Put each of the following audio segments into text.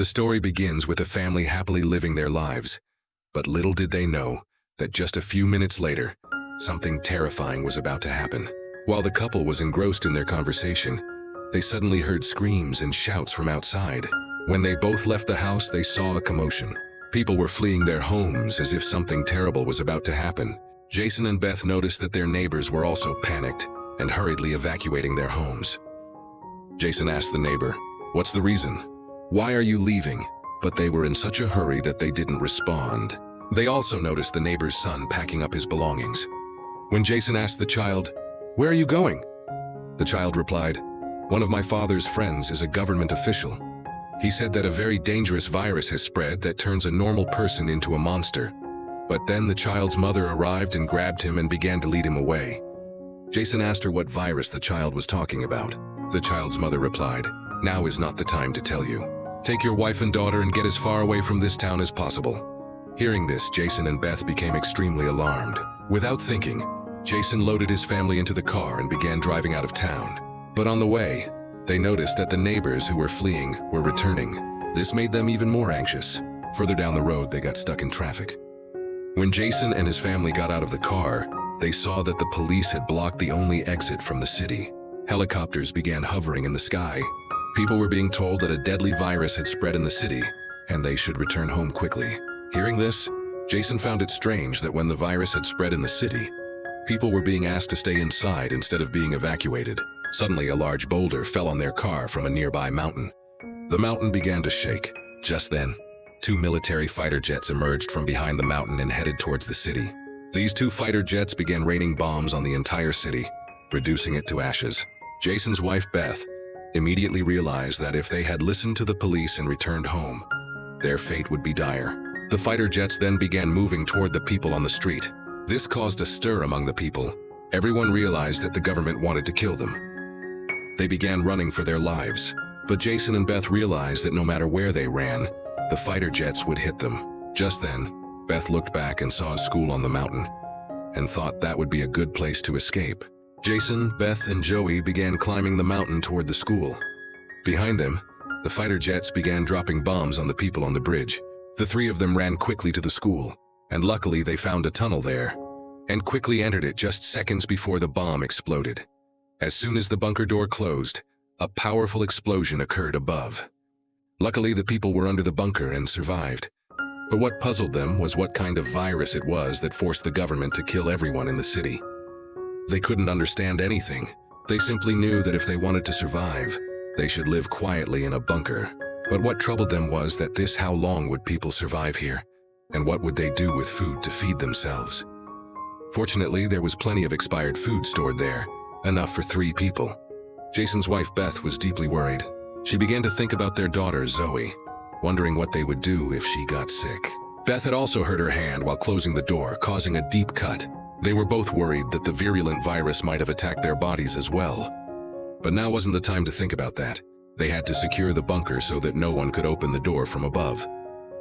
The story begins with a family happily living their lives, but little did they know that just a few minutes later, something terrifying was about to happen. While the couple was engrossed in their conversation, they suddenly heard screams and shouts from outside. When they both left the house, they saw a commotion. People were fleeing their homes as if something terrible was about to happen. Jason and Beth noticed that their neighbors were also panicked and hurriedly evacuating their homes. Jason asked the neighbor, "What's the reason? Why are you leaving?" But they were in such a hurry that they didn't respond. They also noticed the neighbor's son packing up his belongings. When Jason asked the child, "Where are you going?" the child replied, "One of my father's friends is a government official. He said that a very dangerous virus has spread that turns a normal person into a monster." But then the child's mother arrived and grabbed him and began to lead him away. Jason asked her what virus the child was talking about. The child's mother replied, "Now is not the time to tell you. Take your wife and daughter and get as far away from this town as possible." Hearing this, Jason and Beth became extremely alarmed. Without thinking, Jason loaded his family into the car and began driving out of town. But on the way, they noticed that the neighbors who were fleeing were returning. This made them even more anxious. Further down the road, they got stuck in traffic. When Jason and his family got out of the car, they saw that the police had blocked the only exit from the city. Helicopters began hovering in the sky. People were being told that a deadly virus had spread in the city, and they should return home quickly. Hearing this, Jason found it strange that when the virus had spread in the city, people were being asked to stay inside instead of being evacuated. Suddenly, a large boulder fell on their car from a nearby mountain. The mountain began to shake. Just then, two military fighter jets emerged from behind the mountain and headed towards the city. These two fighter jets began raining bombs on the entire city, reducing it to ashes. Jason's wife, Beth, immediately realized that if they had listened to the police and returned home, their fate would be dire. The fighter jets then began moving toward the people on the street. This caused a stir among the people. Everyone realized that the government wanted to kill them. They began running for their lives. But Jason and Beth realized that no matter where they ran, the fighter jets would hit them. Just then, Beth looked back and saw a school on the mountain and thought that would be a good place to escape. Jason, Beth, and Joey began climbing the mountain toward the school. Behind them, the fighter jets began dropping bombs on the people on the bridge. The three of them ran quickly to the school, and luckily they found a tunnel there, and quickly entered it just seconds before the bomb exploded. As soon as the bunker door closed, a powerful explosion occurred above. Luckily, the people were under the bunker and survived. But what puzzled them was what kind of virus it was that forced the government to kill everyone in the city. They couldn't understand anything. They simply knew that if they wanted to survive, they should live quietly in a bunker. But what troubled them was that how long would people survive here? And what would they do with food to feed themselves? Fortunately, there was plenty of expired food stored there, enough for 3 people. Jason's wife Beth was deeply worried. She began to think about their daughter Zoe, wondering what they would do if she got sick. Beth had also hurt her hand while closing the door, causing a deep cut. They were both worried that the virulent virus might have attacked their bodies as well. But now wasn't the time to think about that. They had to secure the bunker so that no one could open the door from above.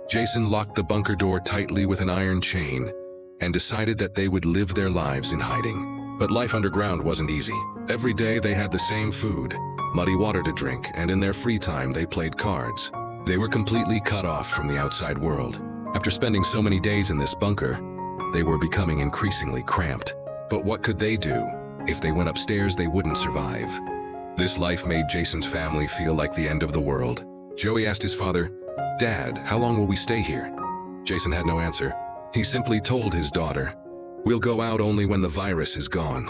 Jason locked the bunker door tightly with an iron chain and decided that they would live their lives in hiding. But life underground wasn't easy. Every day they had the same food, muddy water to drink, and in their free time they played cards. They were completely cut off from the outside world. After spending so many days in this bunker, they were becoming increasingly cramped. But what could they do? If they went upstairs, they wouldn't survive. This life made Jason's family feel like the end of the world. Joey asked his father, "Dad, how long will we stay here?" Jason had no answer. He simply told his daughter, "We'll go out only when the virus is gone."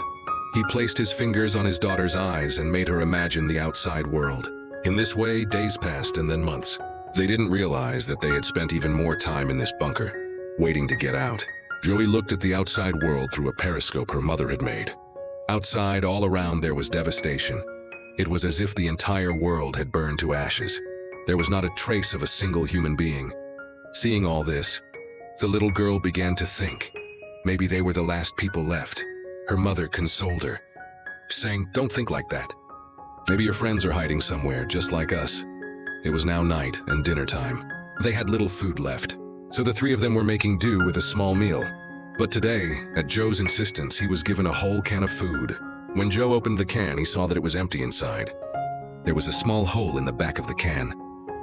He placed his fingers on his daughter's eyes and made her imagine the outside world. In this way, days passed and then months. They didn't realize that they had spent even more time in this bunker, waiting to get out. Joey looked at the outside world through a periscope her mother had made. Outside, all around, there was devastation. It was as if the entire world had burned to ashes. There was not a trace of a single human being. Seeing all this, the little girl began to think. Maybe they were the last people left. Her mother consoled her, saying, "Don't think like that. Maybe your friends are hiding somewhere, just like us." It was now night and dinner time. They had little food left, so the 3 of them were making do with a small meal. But today, at Joe's insistence, he was given a whole can of food. When Joe opened the can, he saw that it was empty inside. There was a small hole in the back of the can.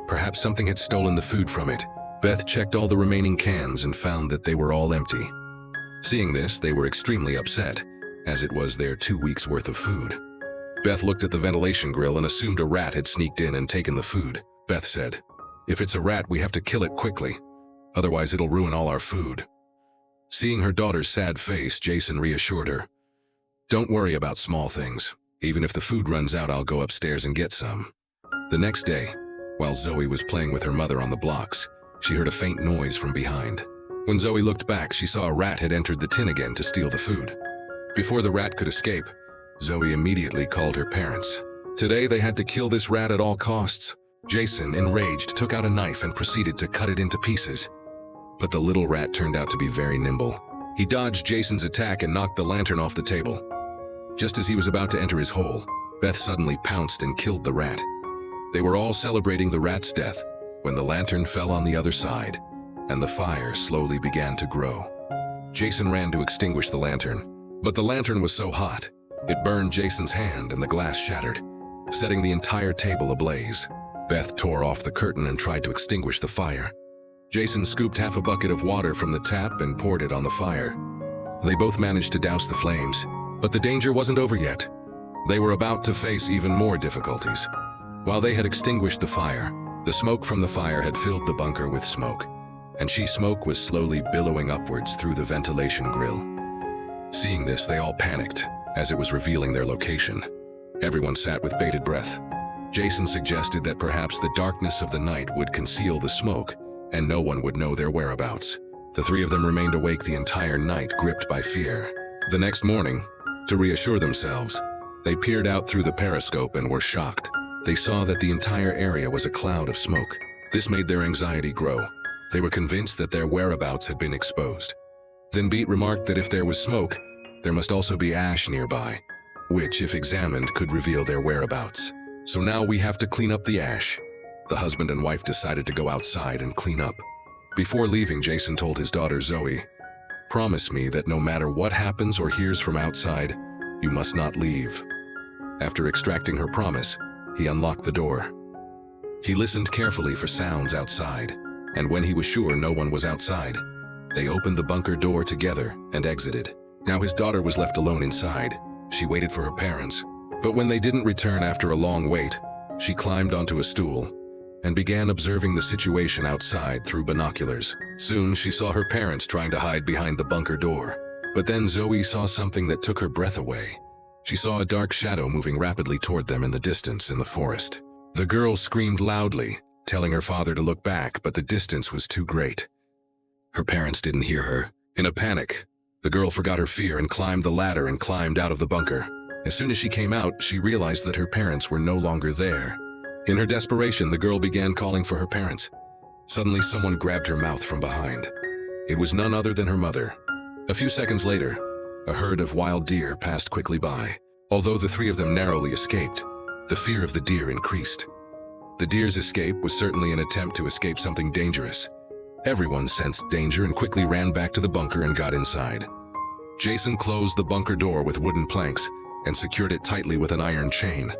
Perhaps something had stolen the food from it. Beth checked all the remaining cans and found that they were all empty. Seeing this, they were extremely upset, as it was their 2 weeks' worth of food. Beth looked at the ventilation grill and assumed a rat had sneaked in and taken the food. Beth said, "If it's a rat, we have to kill it quickly. Otherwise, it'll ruin all our food." Seeing her daughter's sad face, Jason reassured her, "Don't worry about small things. Even if the food runs out, I'll go upstairs and get some." The next day, while Zoe was playing with her mother on the blocks, she heard a faint noise from behind. When Zoe looked back, she saw a rat had entered the tin again to steal the food. Before the rat could escape, Zoe immediately called her parents. Today, they had to kill this rat at all costs. Jason, enraged, took out a knife and proceeded to cut it into pieces. But the little rat turned out to be very nimble. He dodged Jason's attack and knocked the lantern off the table. Just as he was about to enter his hole, Beth suddenly pounced and killed the rat. They were all celebrating the rat's death when the lantern fell on the other side, and the fire slowly began to grow. Jason ran to extinguish the lantern, but the lantern was so hot, it burned Jason's hand and the glass shattered, setting the entire table ablaze. Beth tore off the curtain and tried to extinguish the fire. Jason scooped half a bucket of water from the tap and poured it on the fire. They both managed to douse the flames, but the danger wasn't over yet. They were about to face even more difficulties. While they had extinguished the fire, the smoke from the fire had filled the bunker with smoke, and smoke was slowly billowing upwards through the ventilation grill. Seeing this, they all panicked, as it was revealing their location. Everyone sat with bated breath. Jason suggested that perhaps the darkness of the night would conceal the smoke, and no one would know their whereabouts. The three of them remained awake the entire night, gripped by fear. The next morning, to reassure themselves, they peered out through the periscope and were shocked. They saw that the entire area was a cloud of smoke. This made their anxiety grow. They were convinced that their whereabouts had been exposed. Then Beat remarked that if there was smoke, there must also be ash nearby, which, if examined, could reveal their whereabouts. "So now we have to clean up the ash." The husband and wife decided to go outside and clean up. Before leaving, Jason told his daughter Zoe, "Promise me that no matter what happens or hears from outside, you must not leave." After extracting her promise, he unlocked the door. He listened carefully for sounds outside, and when he was sure no one was outside, they opened the bunker door together and exited. Now his daughter was left alone inside. She waited for her parents, but when they didn't return after a long wait, she climbed onto a stool and began observing the situation outside through binoculars. Soon she saw her parents trying to hide behind the bunker door, but then Zoe saw something that took her breath away. She saw a dark shadow moving rapidly toward them in the distance in the forest. The girl screamed loudly, telling her father to look back, but the distance was too great. Her parents didn't hear her. In a panic, the girl forgot her fear and climbed the ladder and climbed out of the bunker. As soon as she came out, she realized that her parents were no longer there. In her desperation, the girl began calling for her parents. Suddenly, someone grabbed her mouth from behind. It was none other than her mother. A few seconds later, a herd of wild deer passed quickly by. Although the three of them narrowly escaped, the fear of the deer increased. The deer's escape was certainly an attempt to escape something dangerous. Everyone sensed danger and quickly ran back to the bunker and got inside. Jason closed the bunker door with wooden planks and secured it tightly with an iron chain,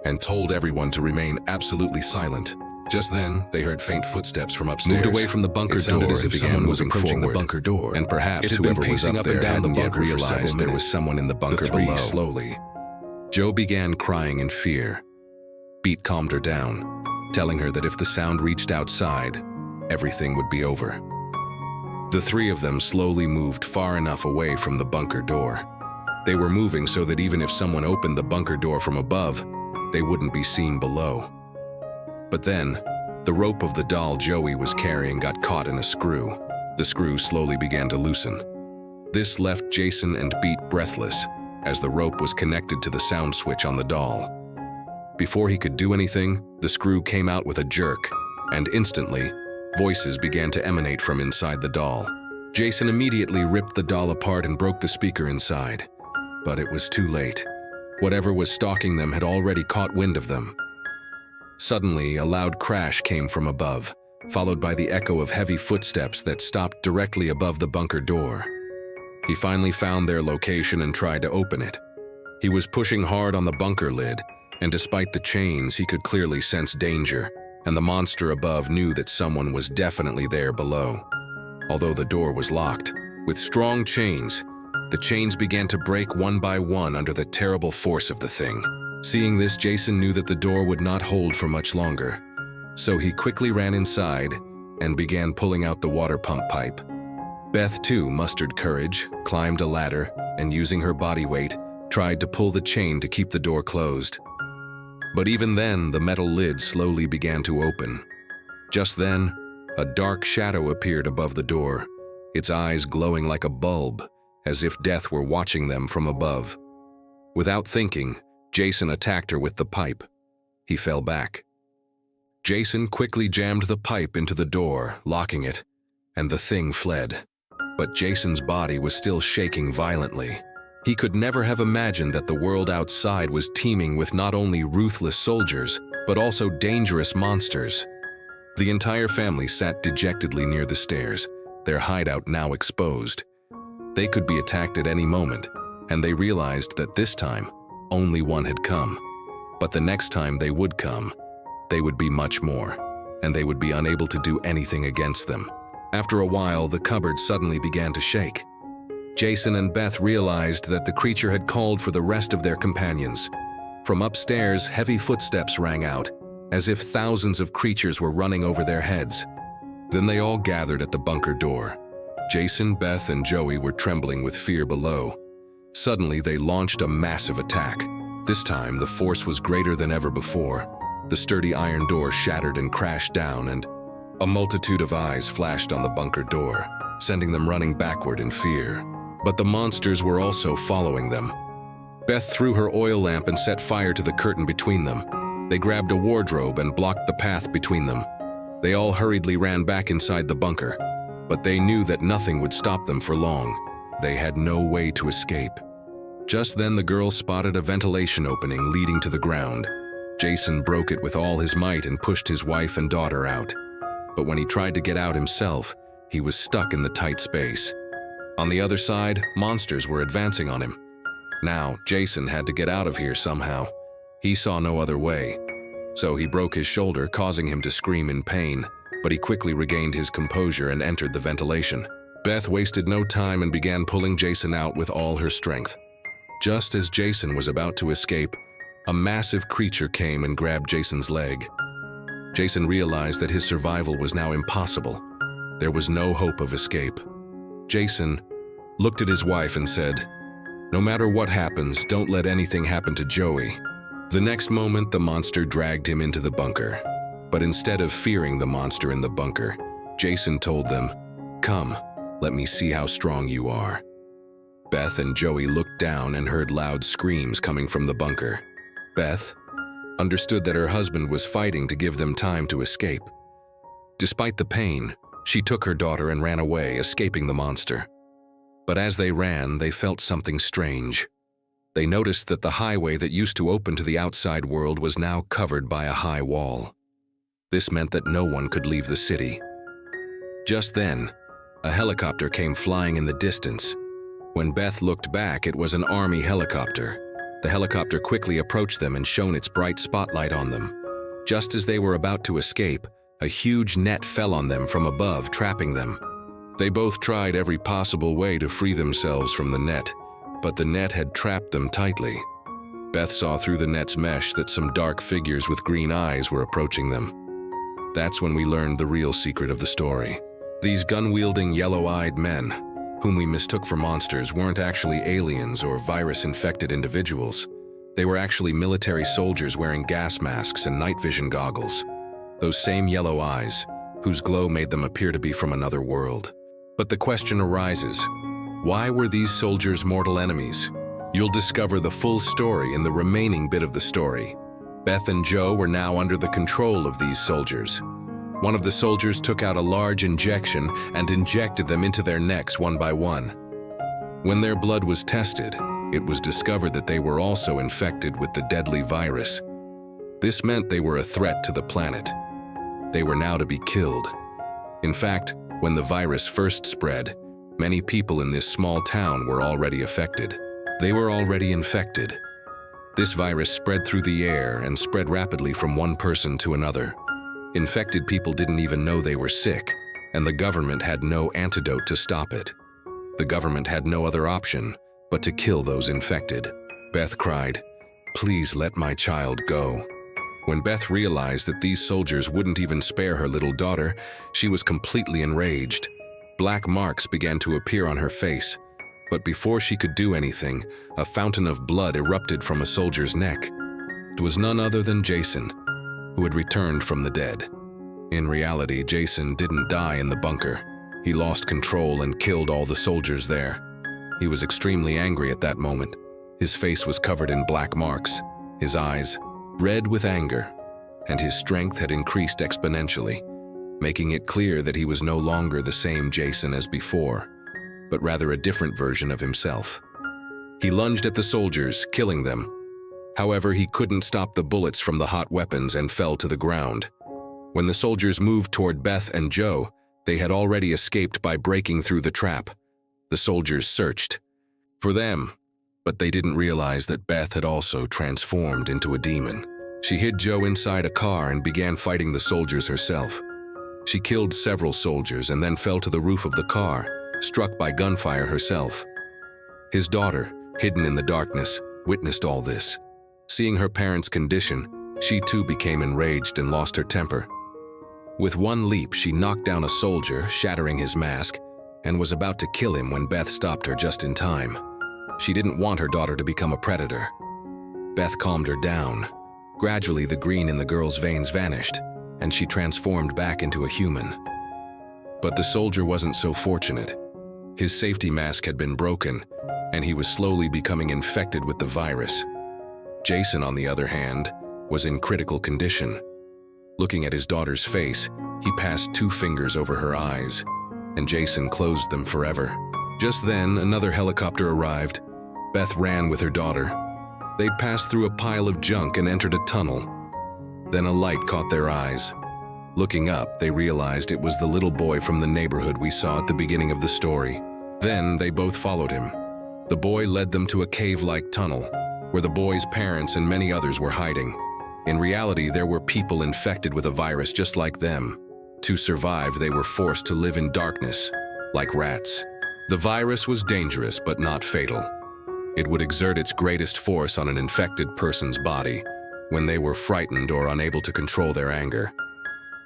and told everyone to remain absolutely silent. Just then, they heard faint footsteps from upstairs. Moved away from the bunker door as if someone was approaching the bunker door, and perhaps whoever was up there hadn't yet realized there was someone in the bunker below. Slowly, Joe began crying in fear. Beat calmed her down, telling her that if the sound reached outside, everything would be over. The three of them slowly moved far enough away from the bunker door. They were moving so that even if someone opened the bunker door from above, they wouldn't be seen below. But then, the rope of the doll Joey was carrying got caught in a screw. The screw slowly began to loosen. This left Jason and Beat breathless, as the rope was connected to the sound switch on the doll. Before he could do anything, the screw came out with a jerk, and instantly, voices began to emanate from inside the doll. Jason immediately ripped the doll apart and broke the speaker inside. But it was too late. Whatever was stalking them had already caught wind of them. Suddenly, a loud crash came from above, followed by the echo of heavy footsteps that stopped directly above the bunker door. He finally found their location and tried to open it. He was pushing hard on the bunker lid, and despite the chains, he could clearly sense danger. and the monster above knew that someone was definitely there below. Although the door was locked, with strong chains, the chains began to break one by one under the terrible force of the thing. Seeing this, Jason knew that the door would not hold for much longer. So he quickly ran inside and began pulling out the water pump pipe. Beth, too, mustered courage, climbed a ladder, and using her body weight, tried to pull the chain to keep the door closed. But even then, the metal lid slowly began to open. Just then, a dark shadow appeared above the door, its eyes glowing like a bulb, as if death were watching them from above. Without thinking, Jason attacked her with the pipe. He fell back. Jason quickly jammed the pipe into the door, locking it, and the thing fled. But Jason's body was still shaking violently. He could never have imagined that the world outside was teeming with not only ruthless soldiers, but also dangerous monsters. The entire family sat dejectedly near the stairs, their hideout now exposed. They could be attacked at any moment, and they realized that this time, only one had come. But the next time they would come, they would be much more, and they would be unable to do anything against them. After a while, the cupboard suddenly began to shake. Jason and Beth realized that the creature had called for the rest of their companions. From upstairs, heavy footsteps rang out, as if thousands of creatures were running over their heads. Then they all gathered at the bunker door. Jason, Beth, and Joey were trembling with fear below. Suddenly, they launched a massive attack. This time, the force was greater than ever before. The sturdy iron door shattered and crashed down, and a multitude of eyes flashed on the bunker door, sending them running backward in fear. But the monsters were also following them. Beth threw her oil lamp and set fire to the curtain between them. They grabbed a wardrobe and blocked the path between them. They all hurriedly ran back inside the bunker, but they knew that nothing would stop them for long. They had no way to escape. Just then the girls spotted a ventilation opening leading to the ground. Jason broke it with all his might and pushed his wife and daughter out. But when he tried to get out himself, he was stuck in the tight space. On the other side, monsters were advancing on him. Now, Jason had to get out of here somehow. He saw no other way. So he broke his shoulder, causing him to scream in pain, but he quickly regained his composure and entered the ventilation. Beth wasted no time and began pulling Jason out with all her strength. Just as Jason was about to escape, a massive creature came and grabbed Jason's leg. Jason realized that his survival was now impossible. There was no hope of escape. Jason looked at his wife and said, "No matter what happens, don't let anything happen to Joey." The next moment, the monster dragged him into the bunker. But instead of fearing the monster in the bunker, Jason told them, "Come, let me see how strong you are." Beth and Joey looked down and heard loud screams coming from the bunker. Beth understood that her husband was fighting to give them time to escape. Despite the pain, she took her daughter and ran away, escaping the monster. But as they ran, they felt something strange. They noticed that the highway that used to open to the outside world was now covered by a high wall. This meant that no one could leave the city. Just then, a helicopter came flying in the distance. When Beth looked back, it was an army helicopter. The helicopter quickly approached them and shone its bright spotlight on them. Just as they were about to escape, a huge net fell on them from above, trapping them. They both tried every possible way to free themselves from the net, but the net had trapped them tightly. Beth saw through the net's mesh that some dark figures with green eyes were approaching them. That's when we learned the real secret of the story. These gun-wielding, yellow-eyed men, whom we mistook for monsters, weren't actually aliens or virus-infected individuals. They were actually military soldiers wearing gas masks and night vision goggles. Those same yellow eyes, whose glow made them appear to be from another world. But the question arises, why were these soldiers mortal enemies? You'll discover the full story in the remaining bit of the story. Beth and Joe were now under the control of these soldiers. One of the soldiers took out a large injection and injected them into their necks one by one. When their blood was tested, it was discovered that they were also infected with the deadly virus. This meant they were a threat to the planet. They were now to be killed. In fact, when the virus first spread, many people in this small town were already affected. They were already infected. This virus spread through the air and spread rapidly from one person to another. Infected people didn't even know they were sick, and the government had no antidote to stop it. The government had no other option but to kill those infected. Beth cried, "Please let my child go." When Beth realized that these soldiers wouldn't even spare her little daughter, she was completely enraged. Black marks began to appear on her face, but before she could do anything, a fountain of blood erupted from a soldier's neck. It was none other than Jason, who had returned from the dead. In reality, Jason didn't die in the bunker. He lost control and killed all the soldiers there. He was extremely angry at that moment. His face was covered in black marks, his eyes red with anger, and his strength had increased exponentially, making it clear that he was no longer the same Jason as before, but rather a different version of himself. He lunged at the soldiers, killing them. However, he couldn't stop the bullets from the hot weapons and fell to the ground. When the soldiers moved toward Beth and Joe, they had already escaped by breaking through the trap. The soldiers searched for them, but they didn't realize that Beth had also transformed into a demon. She hid Joe inside a car and began fighting the soldiers herself. She killed several soldiers and then fell to the roof of the car, struck by gunfire herself. His daughter, hidden in the darkness, witnessed all this. Seeing her parents' condition, she too became enraged and lost her temper. With one leap, she knocked down a soldier, shattering his mask, and was about to kill him when Beth stopped her just in time. She didn't want her daughter to become a predator. Beth calmed her down. Gradually, the green in the girl's veins vanished, and she transformed back into a human. But the soldier wasn't so fortunate. His safety mask had been broken, and he was slowly becoming infected with the virus. Jason, on the other hand, was in critical condition. Looking at his daughter's face, he passed 2 fingers over her eyes, and Jason closed them forever. Just then, another helicopter arrived. Beth ran with her daughter. They passed through a pile of junk and entered a tunnel. Then a light caught their eyes. Looking up, they realized it was the little boy from the neighborhood we saw at the beginning of the story. Then they both followed him. The boy led them to a cave-like tunnel, where the boy's parents and many others were hiding. In reality, there were people infected with a virus just like them. To survive, they were forced to live in darkness, like rats. The virus was dangerous but not fatal. It would exert its greatest force on an infected person's body when they were frightened or unable to control their anger.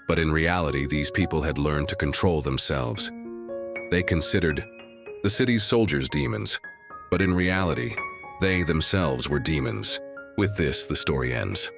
But in reality, these people had learned to control themselves. They considered the city's soldiers demons, but in reality, they themselves were demons. With this, the story ends.